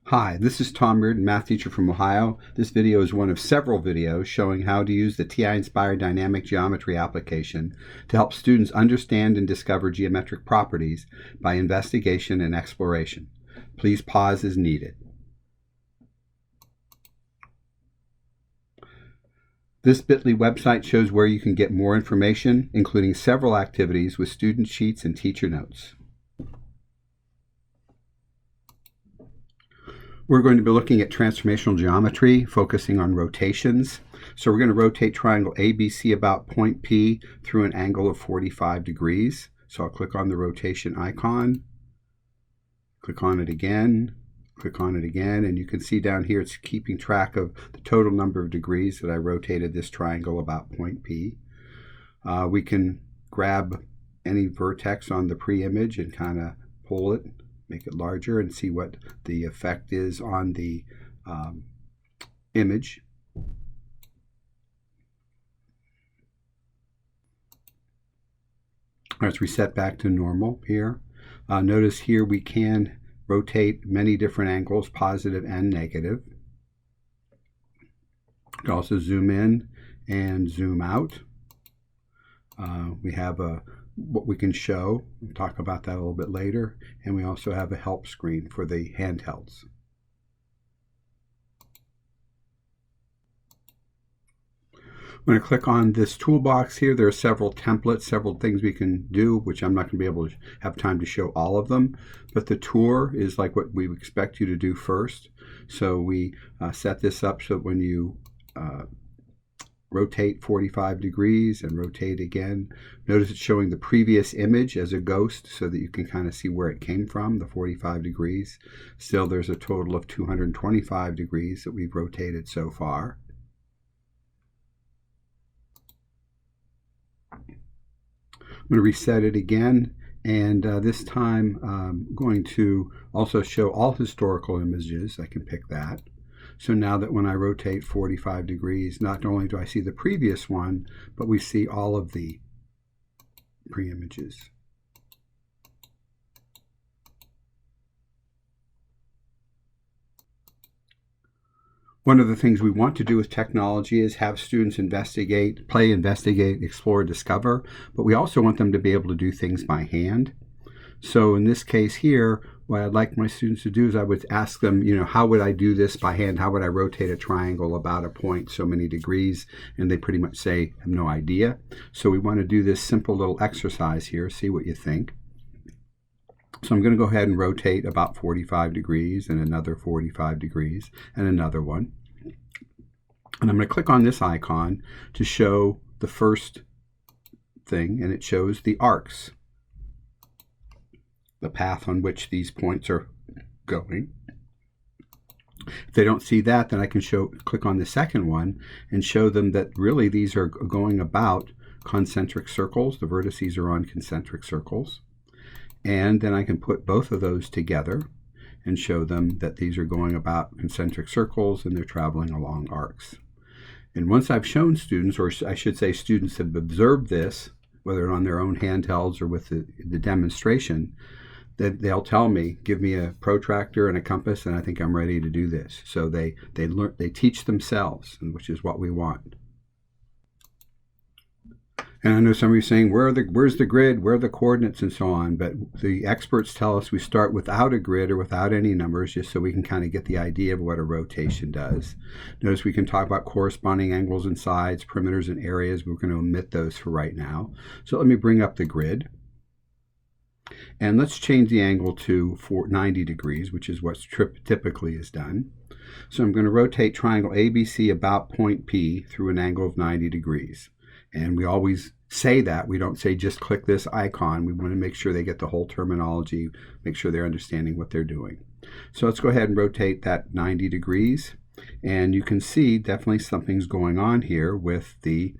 Hi, this is Tom Reardon, math teacher from Ohio. This video is one of several videos showing how to use the TI-Npsire dynamic geometry application to help students understand and discover geometric properties by investigation and exploration. Please pause as needed. This bit.ly website shows where you can get more information, including several activities with student sheets and teacher notes. We're going to be looking at transformational geometry, focusing on rotations. So we're going to rotate triangle ABC about point P through an angle of 45 degrees. So I'll click on the rotation icon, click on it again, and you can see down here it's keeping track of the total number of degrees that I rotated this triangle about point P. We can grab any vertex on the pre-image and kind of pull it, make it larger, and see what the effect is on the image. Let's reset back to normal here. Notice here we can rotate many different angles, positive and negative. You can also zoom in and zoom out. We have what we can show. We'll talk about that a little bit later. And we also have a help screen for the handhelds. I'm going to click on this toolbox here. There are several templates, several things we can do, which I'm not going to be able to have time to show all of them. But the tour is like what we expect you to do first. So we set this up so that when you rotate 45 degrees and rotate again. Notice it's showing the previous image as a ghost so that you can kind of see where it came from, the 45 degrees. Still, there's a total of 225 degrees that we've rotated so far. I'm going to reset it again, and this time I'm going to also show all historical images. I can pick that. So now that when I rotate 45 degrees, not only do I see the previous one, but we see all of the pre-images. One of the things we want to do with technology is have students investigate, play, investigate, explore, discover, but we also want them to be able to do things by hand. So in this case here, what I'd like my students to do is I would ask them, how would I do this by hand? How would I rotate a triangle about a point so many degrees? And they pretty much say, I have no idea. So we want to do this simple little exercise here, see what you think. So I'm going to go ahead and rotate about 45 degrees and another 45 degrees and another one. And I'm going to click on this icon to show the first thing, and it shows the arcs, the path on which these points are going. If they don't see that, then I can click on the second one and show them that really these are going about concentric circles. The vertices are on concentric circles. And then I can put both of those together and show them that these are going about concentric circles and they're traveling along arcs. And once I've shown students, or I should say students have observed this, whether on their own handhelds or with the demonstration, that they'll tell me, give me a protractor and a compass, and I think I'm ready to do this. So they teach themselves, which is what we want. And I know some of you are saying, where's the grid, where are the coordinates, and so on, but the experts tell us we start without a grid or without any numbers, just so we can kind of get the idea of what a rotation does. Notice we can talk about corresponding angles and sides, perimeters and areas. We're going to omit those for right now. So let me bring up the grid. And let's change the angle to 90 degrees, which is what typically is done. So I'm going to rotate triangle ABC about point P through an angle of 90 degrees. And we always say that. We don't say just click this icon. We want to make sure they get the whole terminology, make sure they're understanding what they're doing. So let's go ahead and rotate that 90 degrees. And you can see definitely something's going on here with the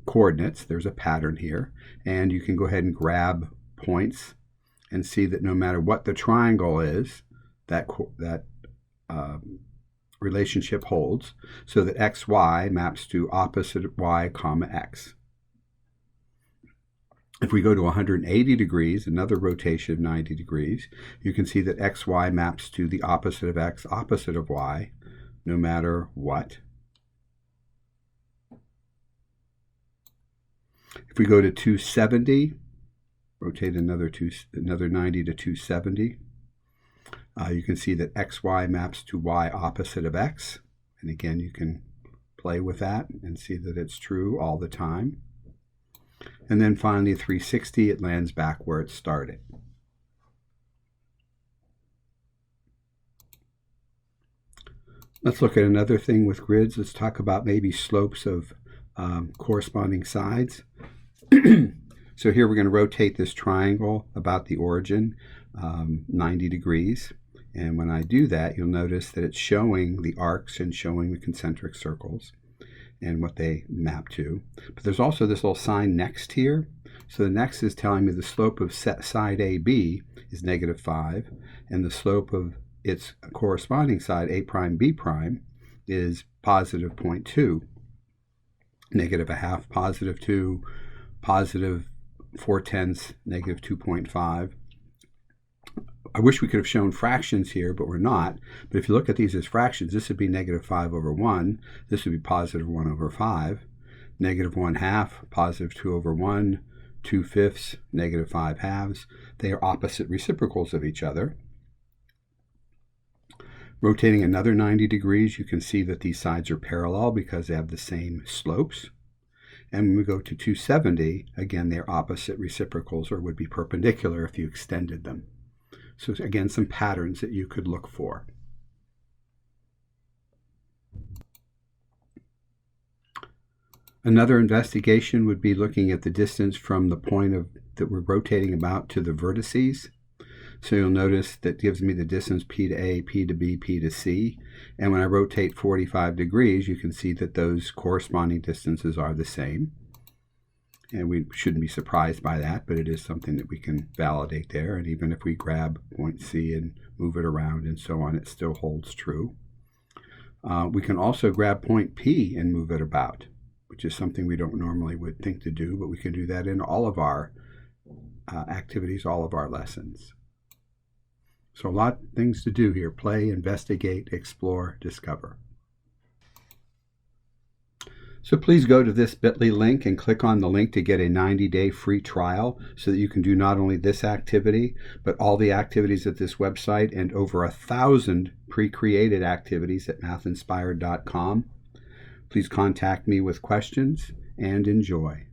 coordinates. There's a pattern here. And you can go ahead and grab points and see that no matter what the triangle is, that relationship holds, so that xy maps to opposite y comma x. If we go to 180 degrees, another rotation of 90 degrees, you can see that xy maps to the opposite of x, opposite of y, no matter what. If we go to 270, rotate another 90 to 270, you can see that xy maps to y opposite of x. And again, you can play with that and see that it's true all the time. And then finally, 360, it lands back where it started. Let's look at another thing with grids. Let's talk about maybe slopes of corresponding sides. So here we're going to rotate this triangle about the origin 90 degrees. And when I do that, you'll notice that it's showing the arcs and showing the concentric circles and what they map to. But there's also this little sign next here. So the next is telling me the slope of side AB is -5, and the slope of its corresponding side, A prime, B prime, is positive 0.2, -0.5, positive 2, positive 4/10, -2.5. I wish we could have shown fractions here, but we're not. But if you look at these as fractions, this would be -5/1. This would be positive 1/5. -1/2, positive 2/1. 2/5, -5/2. They are opposite reciprocals of each other. Rotating another 90 degrees, you can see that these sides are parallel because they have the same slopes. And when we go to 270, again, they're opposite reciprocals, or would be perpendicular if you extended them. So again, some patterns that you could look for. Another investigation would be looking at the distance from the point that we're rotating about to the vertices. So you'll notice that gives me the distance P to A, P to B, P to C. And when I rotate 45 degrees, you can see that those corresponding distances are the same. And we shouldn't be surprised by that, but it is something that we can validate there. And even if we grab point C and move it around and so on, it still holds true. We can also grab point P and move it about, which is something we don't normally would think to do, but we can do that in all of our activities, all of our lessons. So a lot of things to do here: play, investigate, explore, discover. So please go to this bit.ly link and click on the link to get a 90-day free trial so that you can do not only this activity, but all the activities at this website and over 1,000 pre-created activities at mathinspired.com. Please contact me with questions and enjoy.